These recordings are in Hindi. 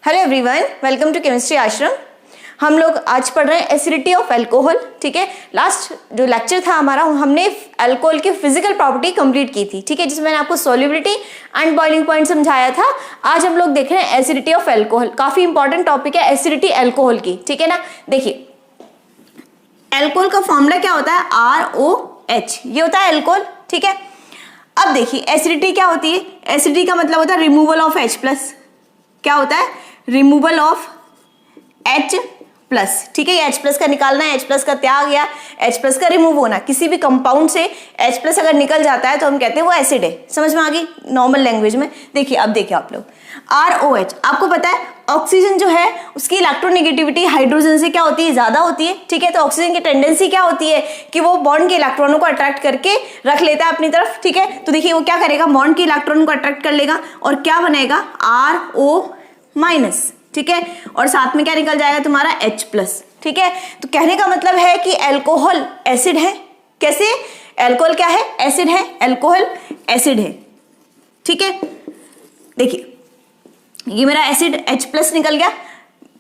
Hello everyone, welcome to chemistry Ashram. हम लोग आज पढ़ रहे हैं एसिडिटी ऑफ अल्कोहल। ठीक है, लास्ट जो लेक्चर था हमारा, हमने अल्कोहल की फिजिकल प्रॉपर्टी कंप्लीट की थी। ठीक है, जिसमें मैंने आपको सॉल्युबिलिटी एंड बॉइलिंग पॉइंट समझाया था। आज हम लोग देख रहे हैं एसिडिटी ऑफ अल्कोहल। काफी इंपॉर्टेंट टॉपिक है एसिडिटी अल्कोहल की। ठीक है ना, देखिए अल्कोहल का फॉर्मूला क्या होता है, ROH, ये होता है अल्कोहल। ठीक है, अब देखिए एसिडिटी क्या होती है। एसिडिटी का मतलब होता है रिमूवल ऑफ H+। क्या होता है, रिमूवल ऑफ H+। ठीक है, ये H+ का निकालना है, H+ का त्याग या H+ का रिमूव होना। किसी भी कंपाउंड से H+ अगर निकल जाता है तो हम कहते हैं वो एसिड है। समझ में आ गई नॉर्मल लैंग्वेज में। देखिए अब देखिए आप लोग ROH, आपको पता है ऑक्सीजन जो है उसकी इलेक्ट्रोनेगेटिविटी हाइड्रोजन से क्या होती है, ज्यादा होती है। ठीक है, तो ऑक्सीजन की टेंडेंसी क्या होती है कि वो बॉन्ड के इलेक्ट्रॉनों को अट्रैक्ट करके रख लेता है अपनी तरफ। ठीक है, तो देखिए वो क्या करेगा, बॉन्ड के इलेक्ट्रॉन को अट्रैक्ट कर लेगा और क्या बनेगा, RO-। ठीक है, और साथ में क्या निकल जाएगा तुम्हारा H+। ठीक है, तो कहने का मतलब है कि अल्कोहल एसिड है। कैसे, अल्कोहल क्या है, एसिड है, अल्कोहल एसिड है। ठीक है, देखिए ये मेरा एसिड H+ निकल गया,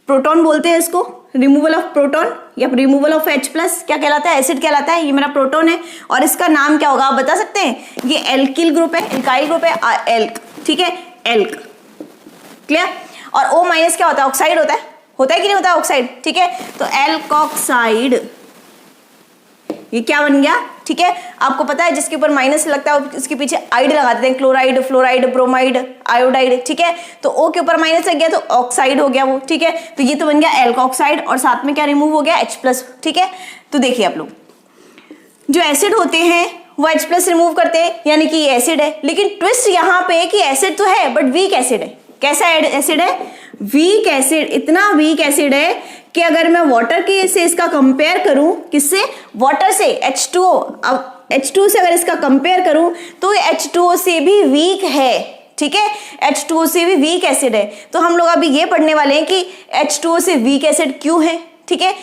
प्रोटॉन बोलते हैं इसको, रिमूवल ऑफ प्रोटॉन या रिमूवल ऑफ H+ क्या कहलाता है, एसिड कहलाता है। ये मेरा प्रोटॉन है और इसका नाम क्या होगा आप बता सकते हैं, ये एल्किल ग्रुप है, एल्काइल ग्रुप है, एल्क। ठीक है, एल्क, क्लियर। और O- क्या होता है, ऑक्साइड होता है कि नहीं होता है ऑक्साइड। ठीक है, तो एल्कोक्साइड, ये क्या बन गया। ठीक है, आपको पता है जिसके ऊपर माइनस लगता है उसके पीछे आइड लगा देते हैं, क्लोराइड, फ्लोराइड, ब्रोमाइड, आयोडाइड। ठीक है, तो O के ऊपर माइनस लग गया तो ऑक्साइड हो गया वो। ठीक है, तो ये तो बन गया एल्कोक्साइड और साथ में क्या रिमूव हो गया, H+। ठीक है, तो देखिए आप लोग जो एसिड होते हैं वो H+ रिमूव करते हैं, यानी कि ये एसिड है। लेकिन ट्विस्ट यहाँ पे कि एसिड तो है बट वीक एसिड है। कैसा एसिड है, वीक एसिड। इतना वीक एसिड है कि अगर मैं वाटर के से इसका कंपेयर करूं, किससे, वाटर से, H2O। अब H2O से अगर इसका कंपेयर करूं तो H2O से भी वीक है। ठीक है, H2O से भी वीक एसिड है। तो हम लोग अभी ये पढ़ने वाले हैं कि H2O से वीक एसिड क्यों है। ठीक है,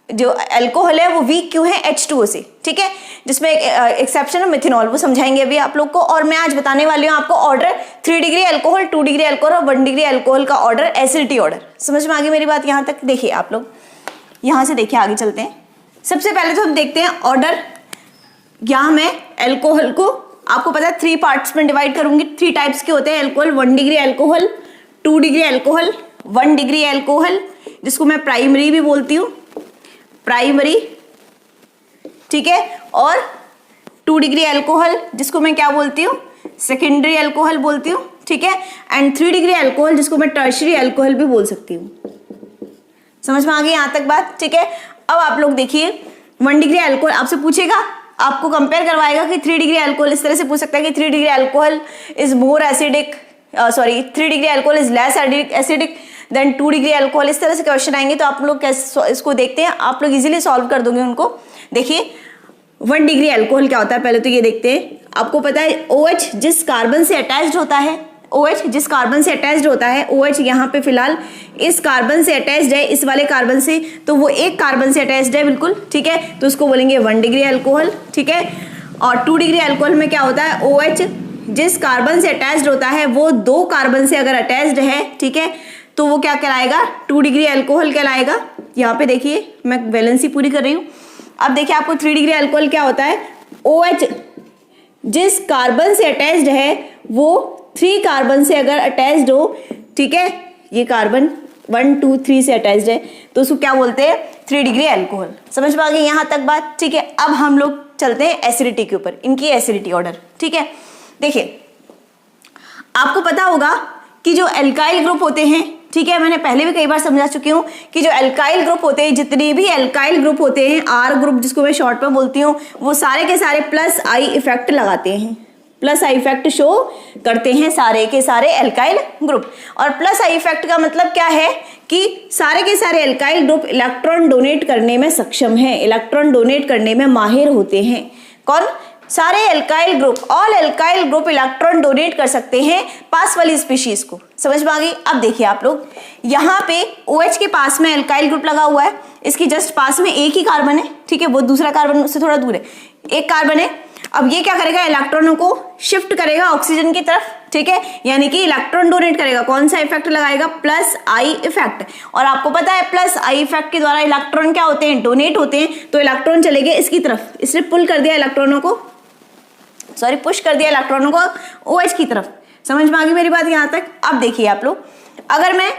जो अल्कोहल है वो वीक क्यों है H2O से। ठीक है, जिसमें एक्सेप्शन है मिथेनॉल, वो समझाएंगे अभी आप लोग को। और मैं आज बताने वाली हूँ आपको order 3 degree alcohol, 2 degree alcohol और 1 डिग्री अल्कोहल का ऑर्डर, एसिडिटी ऑर्डर। समझ में आ गई मेरी बात यहाँ तक। देखिए आप लोग यहाँ से देखिए, आगे चलते हैं। सबसे पहले तो हम देखते हैं ऑर्डर। यहाँ मैं अल्कोहल को आपको पता है 3 पार्ट्स में डिवाइड करूंगी। 3 टाइप्स के होते हैं alcohol, 1 degree alcohol, 2 degree alcohol, 1 degree alcohol, जिसको मैं प्राइमरी भी बोलती हूँ, प्राइमरी। ठीक है, और 2 डिग्री अल्कोहल जिसको मैं क्या बोलती हूँ, सेकेंडरी अल्कोहल बोलती हूँ। ठीक है, एंड 3 डिग्री अल्कोहल जिसको मैं टर्शरी अल्कोहल भी बोल सकती हूँ। समझ में आ गई यहाँ तक बात। ठीक है, अब आप लोग देखिए 1 डिग्री अल्कोहल आपसे पूछेगा, आपको कंपेयर करवाएगा कि 3 डिग्री अल्कोहल, इस तरह से पूछ सकता है कि 3 degree alcohol is more acidic, 3 degree alcohol is less acidic then 2 degree alcohol. इस तरह से क्वेश्चन आएंगे तो आप लोग कैसे इसको देखते हैं, आप लोग इजीली सॉल्व कर दोगे उनको। देखिए 1 डिग्री अल्कोहल क्या होता है, पहले तो ये देखते हैं। आपको पता है OH जिस कार्बन से अटैच्ड होता है, OH जिस कार्बन से अटैच्ड होता है, OH यहाँ पे फिलहाल इस कार्बन से अटैच्ड है, इस वाले कार्बन से, तो वो एक कार्बन से अटैच्ड है बिल्कुल। ठीक है, तो उसको बोलेंगे 1 डिग्री अल्कोहल। ठीक है, और 2 डिग्री अल्कोहल में क्या होता है, OH जिस कार्बन से अटैच्ड होता है वो 2 कार्बन से अगर अटैच्ड है, ठीक है, तो वो क्या कहलाएगा, 2 डिग्री अल्कोहल कहलाएगा। यहाँ पे देखिए मैं वैलेंसी पूरी कर रही हूँ। अब देखिए आपको 3 डिग्री अल्कोहल क्या होता है, OH जिस कार्बन से अटैच्ड है वो 3 कार्बन से अगर अटैच्ड हो, ठीक है, ये कार्बन 1 2 3 से अटैच्ड है, तो उसको क्या बोलते हैं, 3 डिग्री अल्कोहल। समझ में आ गई यहाँ तक बात। ठीक है, अब हम लोग चलते हैं एसिडिटी के ऊपर, इनकी एसिडिटी ऑर्डर। ठीक है, देखिए आपको पता होगा कि जो एल्काइल ग्रुप होते हैं, ठीक है, मैंने पहले भी कई बार समझा चुकी हूँ कि जो एल्काइल ग्रुप होते हैं, जितने भी एल्काइल ग्रुप होते हैं, R ग्रुप जिसको मैं शॉर्ट में बोलती हूँ, वो सारे के सारे +I इफेक्ट लगाते हैं, +I इफेक्ट शो करते हैं सारे के सारे एल्काइल ग्रुप। और +I इफेक्ट का मतलब क्या है कि सारे के सारे एल्काइल ग्रुप इलेक्ट्रॉन डोनेट करने में सक्षम है, इलेक्ट्रॉन डोनेट करने में माहिर होते हैं। कौन, सारे alkyl group, all alkyl group electron donate कर सकते हैं पास वाली स्पीशीज को। समझ में आ गई। अब देखिए आप लोग यहाँ पे OH के पास में एल्काइल ग्रुप लगा हुआ है, इसकी जस्ट पास में एक ही कार्बन है। ठीक है, वो दूसरा कार्बन उससे थोड़ा दूर है, एक कार्बन है। अब ये क्या करेगा, इलेक्ट्रॉनों को शिफ्ट करेगा ऑक्सीजन की तरफ, ठीक है, यानी कि इलेक्ट्रॉन डोनेट करेगा। कौन सा इफेक्ट लगाएगा? Plus I effect. और आपको पता है प्लस आई इफेक्ट के द्वारा इलेक्ट्रॉन क्या होते हैं? डोनेट होते हैं। तो इलेक्ट्रॉन चले गए इसकी तरफ, इसने पुल कर दिया इलेक्ट्रॉनों को, सॉरी पुश कर दिया इलेक्ट्रॉनों को OH की तरफ। समझ में आ गई मेरी बात यहाँ तक? अब देखिए आप लोग, अगर मैं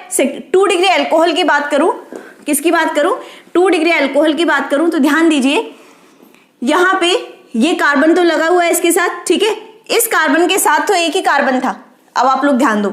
2 डिग्री अल्कोहल की बात करूं, किसकी बात करूं? 2 डिग्री अल्कोहल की बात करूं तो ध्यान दीजिए, यहां पे ये कार्बन तो लगा हुआ है इसके साथ, ठीक है, इस कार्बन के साथ तो एक ही कार्बन था। अब आप लोग ध्यान दो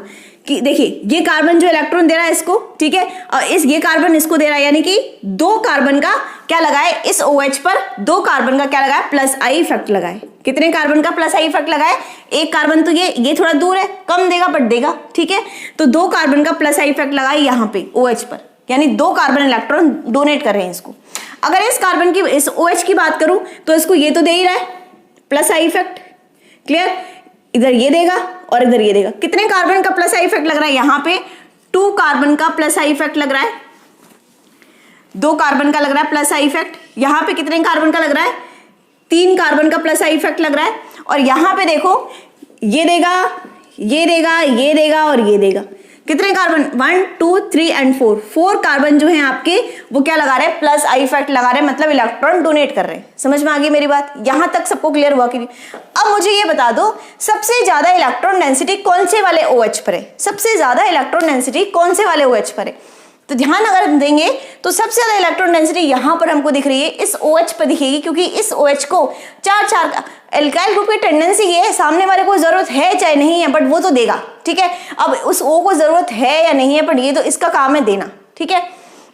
कि देखिए ये कार्बन जो इलेक्ट्रॉन दे रहा है इसको, ठीक है, और ये कार्बन इसको दे रहा है, यानी कि 2 कार्बन का क्या लगाए? इस OH पर 2 कार्बन का क्या लगाए? प्लस आई इफेक्ट लगाए। कितने कार्बन का प्लस आई इफेक्ट लगाए? एक कार्बन तो ये थोड़ा दूर है, कम देगा बट देगा, ठीक है, तो 2 कार्बन का प्लस आई इफेक्ट लगाए यहाँ पे OH पर, यानी 2 कार्बन इलेक्ट्रॉन डोनेट कर रहे हैं इसको। अगर इस कार्बन की, इस OH की बात करूं तो इसको ये तो दे ही रहा है प्लस आई इफेक्ट, क्लियर, इधर ये देगा और इधर ये देगा। कितने कार्बन का प्लस आई इफेक्ट लग रहा है? यहाँ पे 2 कार्बन का प्लस आई इफेक्ट लग रहा है, 2 कार्बन का लग रहा है प्लस आई इफेक्ट। यहाँ पे कितने कार्बन का लग रहा है? 3 कार्बन का प्लस आई इफेक्ट लग रहा है। और यहाँ पे देखो ये देगा, ये देगा, ये देगा और ये देगा। कितने कार्बन? 1 2 3 एंड 4 कार्बन जो है आपके वो क्या लगा रहे हैं? प्लस आई इफेक्ट लगा रहे हैं, मतलब इलेक्ट्रॉन डोनेट कर रहे हैं। समझ में आ गई मेरी बात? यहां तक सबको क्लियर हुआ कि नहीं? अब मुझे ये बता दो सबसे ज्यादा इलेक्ट्रॉन डेंसिटी कौन से वाले OH पर है? सबसे ज्यादा इलेक्ट्रॉन डेंसिटी कौन से वाले OH पर है? तो ध्यान अगर देंगे तो सबसे ज्यादा इलेक्ट्रॉन डेंसिटी यहां पर हमको दिख रही है, इस OH पर दिखेगी, क्योंकि इस OH को 4 एल्काइल ग्रुप की टेंडेंसी ये है, सामने वाले को जरूरत है चाहे नहीं है बट वो तो देगा, ठीक है। अब उस O को जरूरत है या नहीं है बट ये तो इसका काम है देना, ठीक है।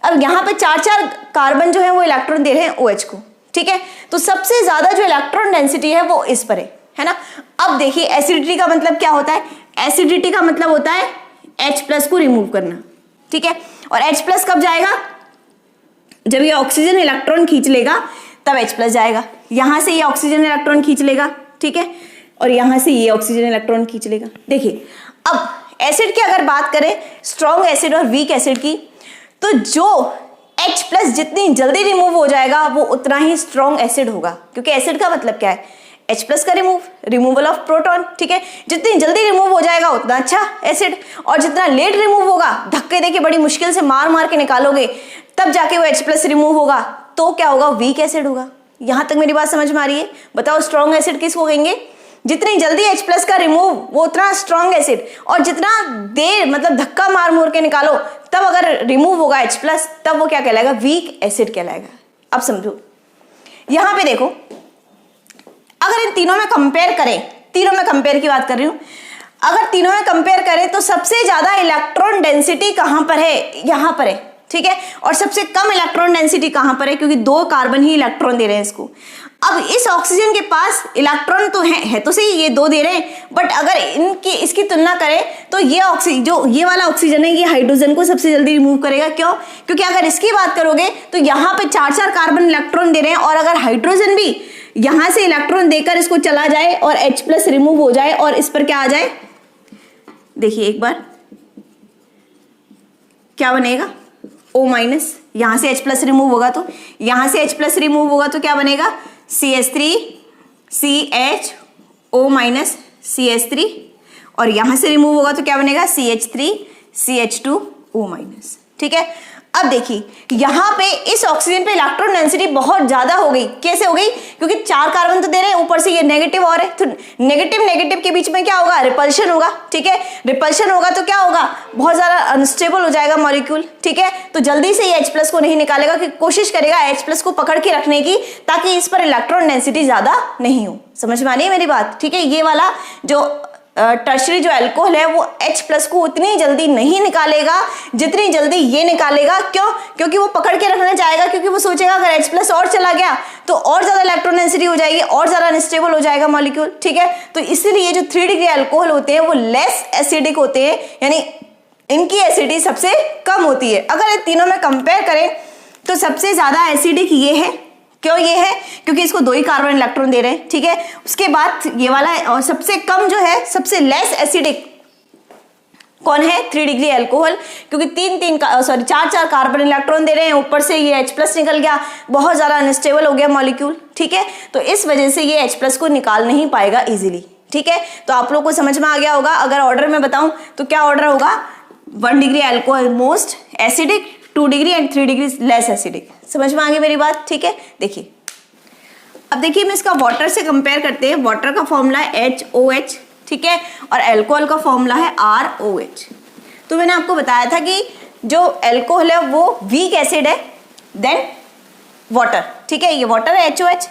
अब यहाँ पे 4 कार्बन जो है वो इलेक्ट्रॉन दे रहे हैं OH को, ठीक है। तो सबसे ज्यादा जो इलेक्ट्रॉन डेंसिटी है वो इस पर है ना। अब देखिए एसिडिटी का मतलब क्या होता है? एसिडिटी का मतलब होता है H+ को रिमूव करना, ठीक है। और H+ कब जाएगा? जब ये ऑक्सीजन इलेक्ट्रॉन खींच लेगा तब H+ जाएगा। यहां से ये ऑक्सीजन इलेक्ट्रॉन खींच लेगा, ठीक है, और यहां से ये ऑक्सीजन इलेक्ट्रॉन खींच लेगा। देखिए अब एसिड की अगर बात करें, स्ट्रॉन्ग एसिड और वीक एसिड की, तो जो H+ जितनी जल्दी रिमूव हो जाएगा वो उतना ही स्ट्रॉन्ग एसिड होगा, क्योंकि एसिड का मतलब क्या है? H+ का रिमूवल ऑफ प्रोटॉन, ठीक है। जितनी जल्दी रिमूव हो जाएगा उतना अच्छा एसिड, और जितना लेट रिमूव होगा, धक्के देके बड़ी मुश्किल से मार मार के निकालोगे तब जाके वो H+ रिमूव होगा, तो क्या होगा? वीक एसिड होगा। यहां तक मेरी बात समझ में आ रही है? बताओ स्ट्रॉन्ग एसिड किसको कहेंगे? जितनी जल्दी H+ का रिमूव वो उतना स्ट्रॉन्ग एसिड, और जितना देर मतलब धक्का मार मोर के निकालो तब अगर रिमूव होगा H+, तब वो क्या कहलाएगा? वीक एसिड कहलाएगा। अब समझो, यहां पे देखो, अगर इन तीनों में कंपेयर करें, तीनों में कंपेयर की बात कर रही हूं, अगर तीनों में कंपेयर करें तो सबसे ज्यादा इलेक्ट्रॉन डेंसिटी कहां पर है? यहां पर है, ठीक है। और सबसे कम इलेक्ट्रॉन डेंसिटी कहां पर है? क्योंकि 2 कार्बन ही इलेक्ट्रॉन दे रहे हैं इसको। अब इस ऑक्सीजन के पास इलेक्ट्रॉन तो है तो सही, ये 2 दे रहे हैं, बट अगर इसकी तुलना करें तो ये वाला ऑक्सीजन है, ये हाइड्रोजन को सबसे जल्दी रिमूव करेगा। क्यों? क्योंकि अगर इसकी बात करोगे तो यहाँ पे 4 कार्बन इलेक्ट्रॉन दे रहे हैं, और अगर हाइड्रोजन भी यहां से इलेक्ट्रॉन देकर इसको चला जाए और H+ रिमूव हो जाए और इस पर क्या आ जाए, देखिए एक बार क्या बनेगा? O-, यहां से H+ रिमूव होगा तो यहां से H+ रिमूव होगा तो क्या बनेगा? CH3 CHO- CH3, और यहां से रिमूव होगा तो क्या बनेगा? CH3 CH2O-, ठीक है। अब देखिए यहां पे इस ऑक्सीजन पे इलेक्ट्रॉन डेंसिटी बहुत ज्यादा हो गई। कैसे हो गई? क्योंकि 4 कार्बन तो दे रहे हैं, ऊपर से ये नेगेटिव और है, तो नेगेटिव के बीच में क्या होगा? रिपल्शन होगा, ठीक है। रिपल्शन होगा तो क्या होगा? बहुत ज्यादा अनस्टेबल हो जाएगा मॉलिक्यूल, ठीक है। तो जल्दी से ये H+ को नहीं निकालेगा, कि कोशिश करेगा H+ को पकड़ के रखने की, ताकि इस पर इलेक्ट्रॉन डेंसिटी ज्यादा नहीं हो। समझ में आ रही है मेरी बात? ठीक है। ये वाला जो टर्शरी जो अल्कोहल है वो H+ को उतनी जल्दी नहीं निकालेगा जितनी जल्दी ये निकालेगा। क्यों? क्योंकि वो पकड़ के रखना चाहेगा, क्योंकि वो सोचेगा अगर H+ और चला गया तो और ज्यादा इलेक्ट्रॉन डेंसिटी हो जाएगी, और ज्यादा अनस्टेबल हो जाएगा मॉलिक्यूल, ठीक है। तो इसीलिए जो 3 डिग्री अल्कोहल होते हैं वो लेस एसिडिक होते हैं, यानी इनकी एसिडिटी सबसे कम होती है। अगर इन तीनों में कंपेयर करें तो सबसे ज्यादा एसिडिक ये है। क्यों ये है? क्योंकि इसको 2 ही कार्बन इलेक्ट्रॉन दे रहे हैं, ठीक है। उसके बाद ये वाला, और सबसे कम जो है, सबसे लेस एसिडिक कौन है? 3 डिग्री अल्कोहल, क्योंकि 4 कार्बन इलेक्ट्रॉन दे रहे हैं, ऊपर से ये H+ निकल गया, बहुत ज्यादा अनस्टेबल हो गया मॉलिक्यूल, ठीक है। तो इस वजह से ये H+ को निकाल नहीं पाएगा इजीली। ठीक है, तो आप लोग को समझ में आ गया होगा। अगर ऑर्डर में बताऊं तो क्या ऑर्डर होगा, 1 degree alcohol most acidic, 2 degree and 3 degree less acidic. समझ में आ गई मेरी बात, ठीक है। देखिए अब देखिए हम इसका वाटर से कंपेयर करते हैं। वाटर का फॉर्मूला है HOH, ठीक है, और अल्कोहल का फॉर्मूला है ROH। तो मैंने आपको बताया था कि जो अल्कोहल है वो वीक एसिड है देन वाटर, ठीक है, ये वाटर है HOH।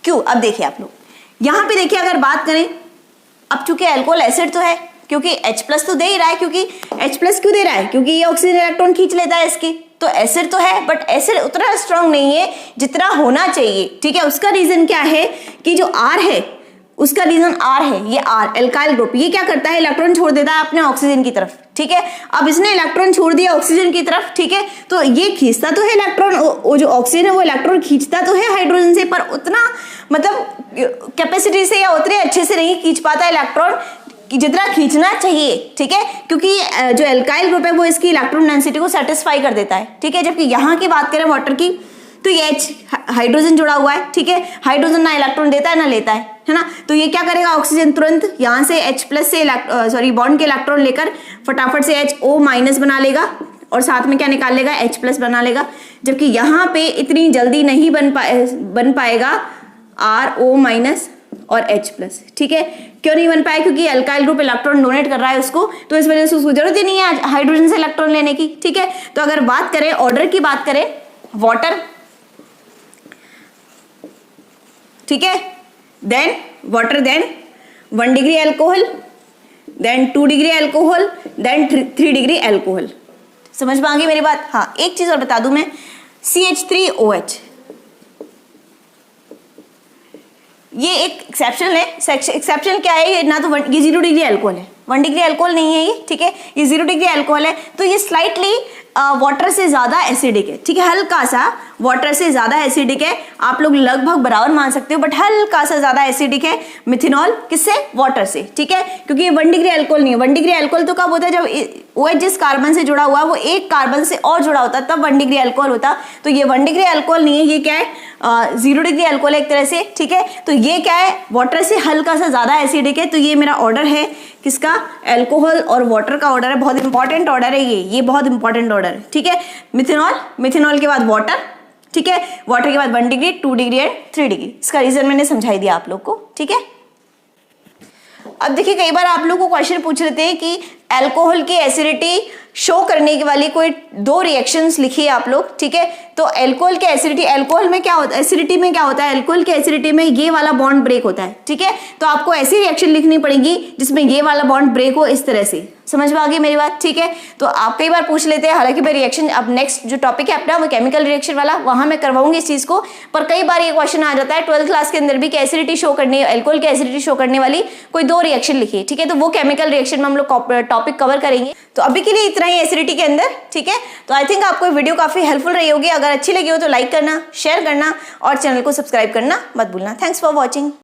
क्यों, अब देखिए आप लोग यहाँ पे देखिए, अगर बात करें, अब चूंकि अल्कोहल एसिड तो है, क्योंकि H+ तो दे ही रहा है, क्योंकि H+ क्यों दे रहा है, क्योंकि ये ऑक्सीजन इलेक्ट्रॉन खींच लेता है इसकी, तो एसिड तो है, बट एसिड उतना स्ट्रांग नहीं है जितना होना चाहिए, ठीक है। उसका रीजन क्या है कि जो R है, उसका रीजन R है, ये R एल्काइल ग्रुप, ये क्या करता है, इलेक्ट्रॉन छोड़ देता है अपने ऑक्सीजन की तरफ, ठीक है। अब इसने इलेक्ट्रॉन छोड़ दिया ऑक्सीजन की तरफ, ठीक है, तो ये खींचता तो है इलेक्ट्रॉन, वो जो ऑक्सीजन है वो इलेक्ट्रॉन खींचता तो है हाइड्रोजन से, पर उतना मतलब कैपेसिटी से या उतने अच्छे से नहीं खींच पाता इलेक्ट्रॉन कि जितना खींचना चाहिए, ठीक है, क्योंकि जो एल्काइल ग्रुप है वो इसकी इलेक्ट्रॉन डेंसिटी को सेटिस्फाई कर देता है, ठीक है। जबकि यहाँ की बात करें वाटर की, तो ये H हाइड्रोजन जुड़ा हुआ है, ठीक है, हाइड्रोजन ना इलेक्ट्रॉन देता है ना लेता है ना, तो ये क्या करेगा, ऑक्सीजन तुरंत यहाँ से H+ से बॉन्ड के इलेक्ट्रॉन लेकर फटाफट से HO- बना लेगा और साथ में क्या निकाल लेगा, H+ बना लेगा। जबकि यहाँ पे इतनी जल्दी नहीं बन पाएगा RO- और H+, ठीक है। क्यों नहीं बन पाया, क्योंकि अल्काइल ग्रुप इलेक्ट्रॉन डोनेट कर रहा है उसको, तो इस वजह से उसको जरूरत ही नहीं है हाइड्रोजन से इलेक्ट्रॉन लेने की, ठीक है। तो अगर बात करें ऑर्डर की, बात करें वाटर, ठीक है, then water, then 1 degree alcohol, then 2 degree alcohol, then 3 degree alcohol. समझ में आ गई मेरी बात। हाँ, एक चीज और बता दूं मैं, CH3OH ये एक एक्सेप्शन है। एक्सेप्शन क्या है, ये ना तो ये 0 डिग्री अल्कोहल है, 1 डिग्री अल्कोहल नहीं है ये, ठीक है, ये 0 डिग्री अल्कोहल है, तो ये स्लाइटली वाटर से ज्यादा एसिडिक है, ठीक है, हल्का सा वाटर से ज्यादा एसिडिक है। आप लोग लगभग बराबर मान सकते हो, बट हल्का सा ज्यादा एसिडिक है मिथेनॉल, किससे, वाटर से, ठीक है, क्योंकि ये 1 डिग्री अल्कोहल नहीं है। 1 डिग्री अल्कोहल तो कब होता है, जब OH जिस कार्बन से जुड़ा हुआ है वो एक कार्बन से और जुड़ा होता है, तब 1 डिग्री अल्कोहल होता। तो ये 1 डिग्री अल्कोहल नहीं है, ये क्या है, 0 डिग्री अल्कोहल है एक तरह से, ठीक है। तो ये क्या है, वाटर से हल्का सा ज्यादा एसिडिक है। तो ये मेरा ऑर्डर है किसका, अल्कोहल और वाटर का ऑर्डर है, बहुत इंपॉर्टेंट ऑर्डर है ये बहुत इंपॉर्टेंट ऑर्डर है, ठीक है। मिथेनॉल के बाद वाटर, ठीक है, वाटर के बाद 1 डिग्री, 2 डिग्री एंड 3 डिग्री। इसका रीजन मैंने समझाई दिया आप लोग को, ठीक है। अब देखिए कई बार आप लोग को क्वेश्चन पूछ रहे थे कि अल्कोहल की एसिडिटी शो करने वाली कोई 2 रिएक्शंस लिखिए आप लोग, ठीक है। तो अल्कोहल की एसिडिटी, अल्कोहल में क्या होता है, एसिडिटी में क्या होता है, अल्कोहल की एसिडिटी में ये वाला बॉन्ड ब्रेक होता है, ठीक है। तो आपको ऐसी रिएक्शन लिखनी पड़ेगी जिसमें ये वाला बॉन्ड ब्रेक हो, इस तरह से। समझ में आ गई मेरी बात, ठीक है। तो आप कई बार पूछ लेते हैं, हालांकि मैं रिएक्शन, अब नेक्स्ट जो टॉपिक है अपना वो केमिकल रिएक्शन वाला, वहां मैं करवाऊंगी इस चीज को, पर कई बार ये क्वेश्चन आ जाता है 12th क्लास के अंदर भी कि एसिडिटी शो करने, अल्कोहल की एसिडिटी शो करने वाली कोई 2 रिएक्शन लिखिए, ठीक है। तो वो केमिकल रिएक्शन में हम लोग टॉपिक कवर करेंगे। तो अभी के लिए इतना ही एसिडिटी के अंदर, ठीक है। तो आई थिंक आपको वीडियो काफी हेल्पफुल रही होगी। अगर अच्छी लगी हो तो लाइक करना, शेयर करना और चैनल को सब्सक्राइब करना मत भूलना। Thanks for watching.